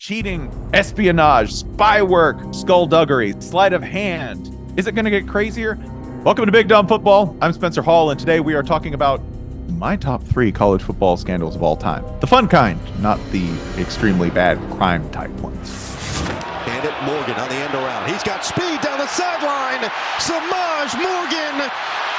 cheating, espionage, spy work, skullduggery, sleight of hand. Is it going to get crazier? Welcome to Big Dumb Football. I'm Spencer Hall, and today we are talking about my top 3 college football scandals of all time. The fun kind, not the extremely bad crime type ones. And it Morgan on the end around. He's got speed down the sideline. Samaj Morgan,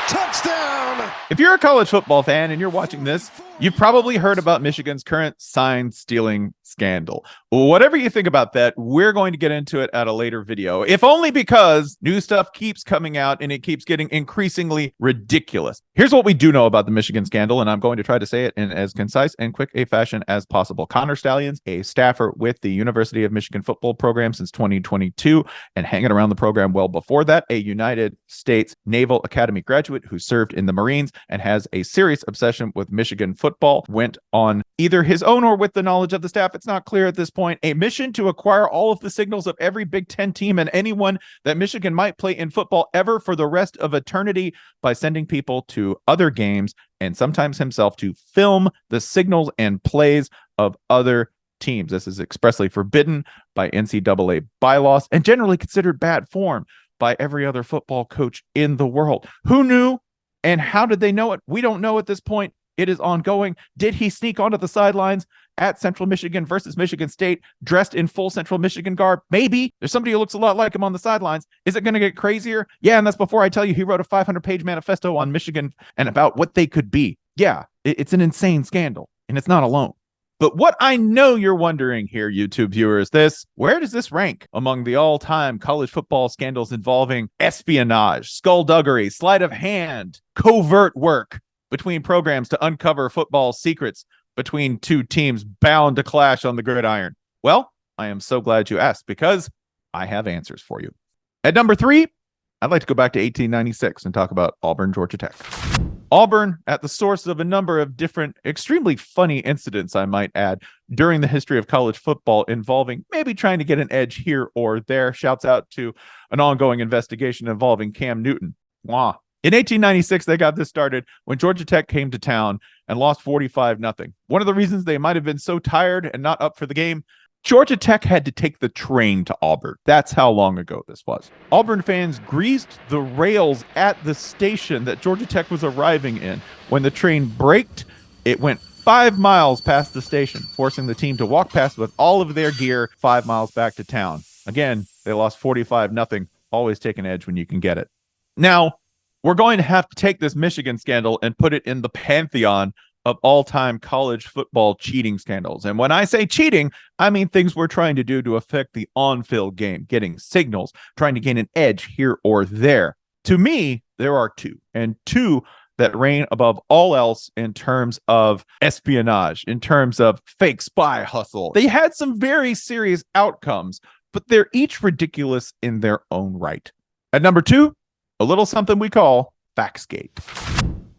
touchdown. If you're a college football fan and you're watching this, you've probably heard about Michigan's current sign stealing scandal. Whatever you think about that, we're going to get into it at a later video, if only because new stuff keeps coming out and it keeps getting increasingly ridiculous. Here's what we do know about the Michigan scandal, and I'm going to try to say it in as concise and quick a fashion as possible. Connor Stalions, a staffer with the University of Michigan football program since 2022 and hanging around the program well before that, a United States Naval Academy graduate who served in the Marines and has a serious obsession with Michigan football, went on either his own or with the knowledge of the staff, it's not clear at this point, a mission to acquire all of the signals of every Big Ten team and anyone that Michigan might play in football ever for the rest of eternity by sending people to other games and sometimes himself to film the signals and plays of other teams. This is expressly forbidden by NCAA bylaws and generally considered bad form by every other football coach in the world. Who knew and how did they know it? We don't know at this point. It is ongoing. Did he sneak onto the sidelines at Central Michigan versus Michigan State dressed in full Central Michigan garb? Maybe. There's somebody who looks a lot like him on the sidelines. Is it going to get crazier? Yeah, and that's before I tell you he wrote a 500-page manifesto on Michigan and about what they could be. Yeah, it's an insane scandal, and it's not alone. But what I know you're wondering here, YouTube viewer, is this: where does this rank among the all-time college football scandals involving espionage, skullduggery, sleight of hand, covert work between programs to uncover football secrets between two teams bound to clash on the gridiron? Well, I am so glad you asked, because I have answers for you. At number 3, I'd like to go back to 1896 and talk about Auburn, Georgia Tech. Auburn, at the source of a number of different, extremely funny incidents, I might add, during the history of college football involving maybe trying to get an edge here or there. Shouts out to an ongoing investigation involving Cam Newton. Wow. In 1896, they got this started when Georgia Tech came to town and lost 45-0. One of the reasons they might have been so tired and not up for the game, Georgia Tech had to take the train to Auburn. That's how long ago this was. Auburn fans greased the rails at the station that Georgia Tech was arriving in. When the train braked, it went 5 miles past the station, forcing the team to walk past with all of their gear 5 miles back to town. Again, they lost 45-0. Always take an edge when you can get it. Now, we're going to have to take this Michigan scandal and put it in the pantheon of all-time college football cheating scandals. And when I say cheating, I mean things we're trying to do to affect the on-field game, getting signals, trying to gain an edge here or there. To me, there are two, and two that reign above all else in terms of espionage, in terms of fake spy hustle. They had some very serious outcomes, but they're each ridiculous in their own right. At number 2, a little something we call Faxgate.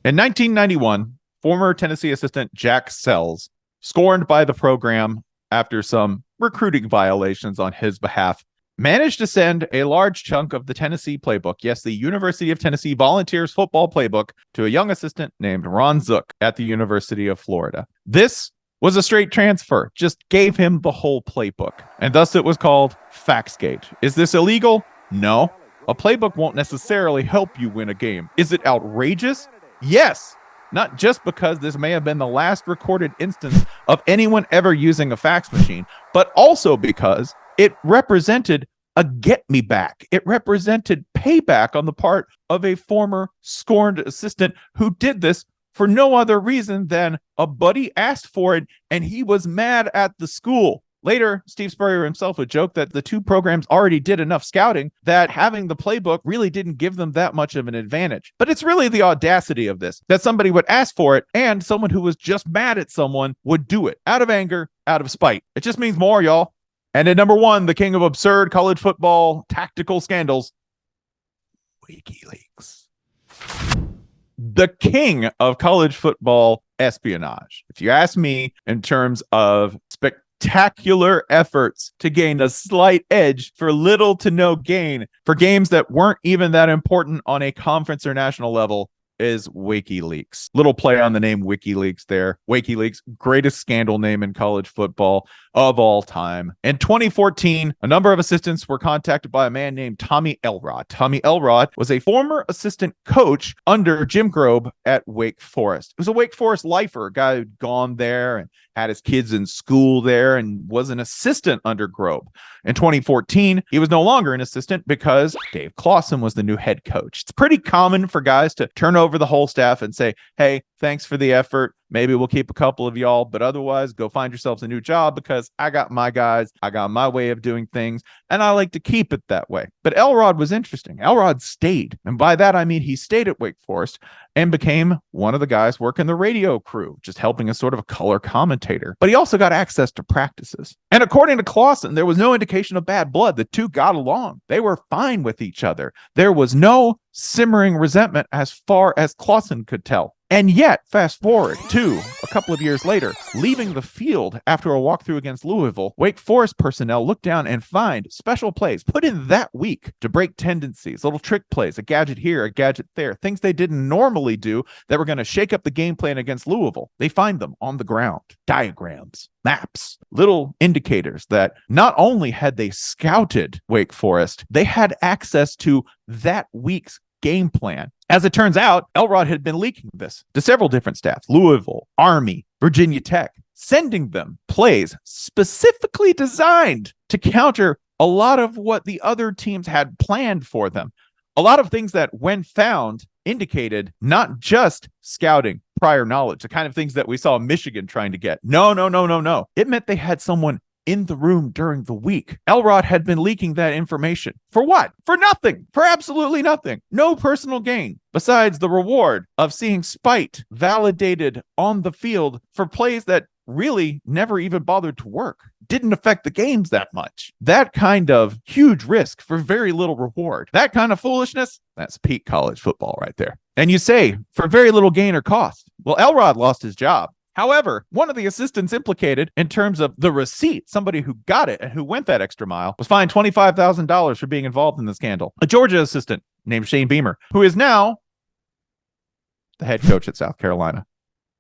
In 1991, former Tennessee assistant Jack Sells, scorned by the program after some recruiting violations on his behalf, managed to send a large chunk of the Tennessee playbook, yes, the University of Tennessee Volunteers football playbook, to a young assistant named Ron Zook at the University of Florida. This was a straight transfer, just gave him the whole playbook, and thus it was called Faxgate. Is this illegal? No. A playbook won't necessarily help you win a game. Is it outrageous? Yes. Not just because this may have been the last recorded instance of anyone ever using a fax machine, but also because it represented a get-me-back. It represented payback on the part of a former scorned assistant who did this for no other reason than a buddy asked for it, and he was mad at the school. Later, Steve Spurrier himself would joke that the two programs already did enough scouting that having the playbook really didn't give them that much of an advantage. But it's really the audacity of this, that somebody would ask for it and someone who was just mad at someone would do it out of anger, out of spite. It just means more, y'all. And at number 1, the king of absurd college football tactical scandals, WikiLeaks. The king of college football espionage. If you ask me, in terms of spectacular efforts to gain a slight edge for little to no gain for games that weren't even that important on a conference or national level, is WikiLeaks. Little play on the name WikiLeaks there. WikiLeaks, greatest scandal name in college football of all time. In 2014, a number of assistants were contacted by a man named Tommy Elrod. Tommy Elrod was a former assistant coach under Jim Grobe at Wake Forest. He was a Wake Forest lifer, a guy who'd gone there and had his kids in school there and was an assistant under Grobe. In 2014, he was no longer an assistant because Dave Clawson was the new head coach. It's pretty common for guys to turn over the whole staff and say, hey, thanks for the effort. Maybe we'll keep a couple of y'all, but otherwise go find yourselves a new job because I got my guys, I got my way of doing things, and I like to keep it that way. But Elrod was interesting. Elrod stayed. And by that, I mean he stayed at Wake Forest and became one of the guys working the radio crew, just helping as sort of a color commentator. But he also got access to practices. And according to Clawson, there was no indication of bad blood. The two got along. They were fine with each other. There was no simmering resentment as far as Clawson could tell. And yet, fast forward to a couple of years later, leaving the field after a walkthrough against Louisville, Wake Forest personnel look down and find special plays put in that week to break tendencies, little trick plays, a gadget here, a gadget there, things they didn't normally do that were going to shake up the game plan against Louisville. They find them on the ground, diagrams, maps, little indicators that not only had they scouted Wake Forest, they had access to that week's game plan. As it turns out, Elrod had been leaking this to several different staffs, Louisville, Army, Virginia Tech, sending them plays specifically designed to counter a lot of what the other teams had planned for them. A lot of things that, when found, indicated not just scouting, prior knowledge, the kind of things that we saw Michigan trying to get. No. It meant they had someone in the room during the week. Elrod had been leaking that information. For what? For nothing. For absolutely nothing. No personal gain, besides the reward of seeing spite validated on the field for plays that really never even bothered to work. Didn't affect the games that much. That kind of huge risk for very little reward. That kind of foolishness, that's peak college football right there. And you say, for very little gain or cost. Well, Elrod lost his job. However, one of the assistants implicated in terms of the receipt, somebody who got it and who went that extra mile, was fined $25,000 for being involved in the scandal. A Georgia assistant named Shane Beamer, who is now the head coach at South Carolina.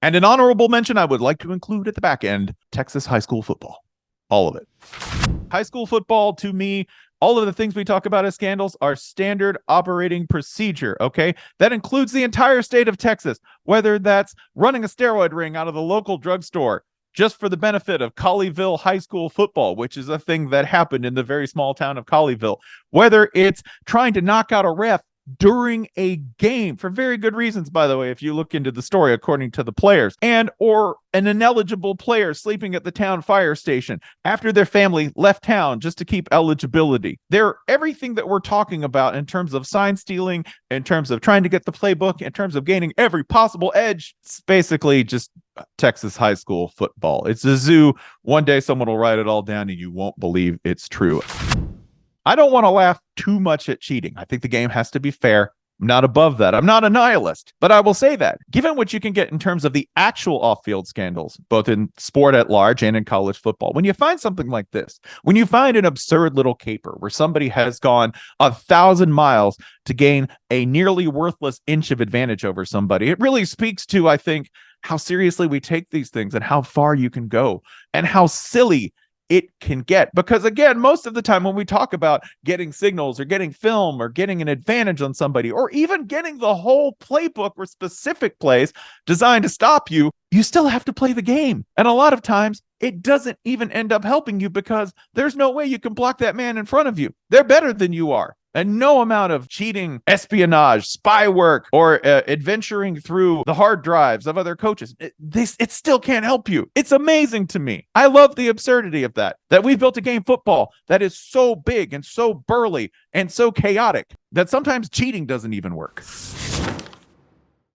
And an honorable mention I would like to include at the back end, Texas high school football. All of it. High school football, to me, all of the things we talk about as scandals are standard operating procedure, okay? That includes the entire state of Texas, whether that's running a steroid ring out of the local drugstore just for the benefit of Colleyville high school football, which is a thing that happened in the very small town of Colleyville, whether it's trying to knock out a ref during a game for very good reasons, by the way, if you look into the story, according to the players, and or an ineligible player sleeping at the town fire station after their family left town just to keep eligibility. They're everything that we're talking about in terms of sign stealing, in terms of trying to get the playbook, in terms of gaining every possible edge. It's basically just Texas high school football. It's a zoo. One day someone will write it all down and you won't believe it's true. I don't want to laugh too much at cheating. I think the game has to be fair. I'm not above that. I'm not a nihilist, but I will say that given what you can get in terms of the actual off-field scandals, both in sport at large and in college football, when you find something like this, when you find an absurd little caper where somebody has gone 1,000 miles to gain a nearly worthless inch of advantage over somebody, it really speaks to, I think, how seriously we take these things and how far you can go and how silly it can get. Because again, most of the time when we talk about getting signals or getting film or getting an advantage on somebody or even getting the whole playbook or specific plays designed to stop you, you still have to play the game. And a lot of times it doesn't even end up helping you because there's no way you can block that man in front of you. They're better than you are. And no amount of cheating, espionage, spy work, or adventuring through the hard drives of other coaches, it still can't help you. It's amazing to me. I love the absurdity of that we've built a game football that is so big and so burly and so chaotic that sometimes cheating doesn't even work.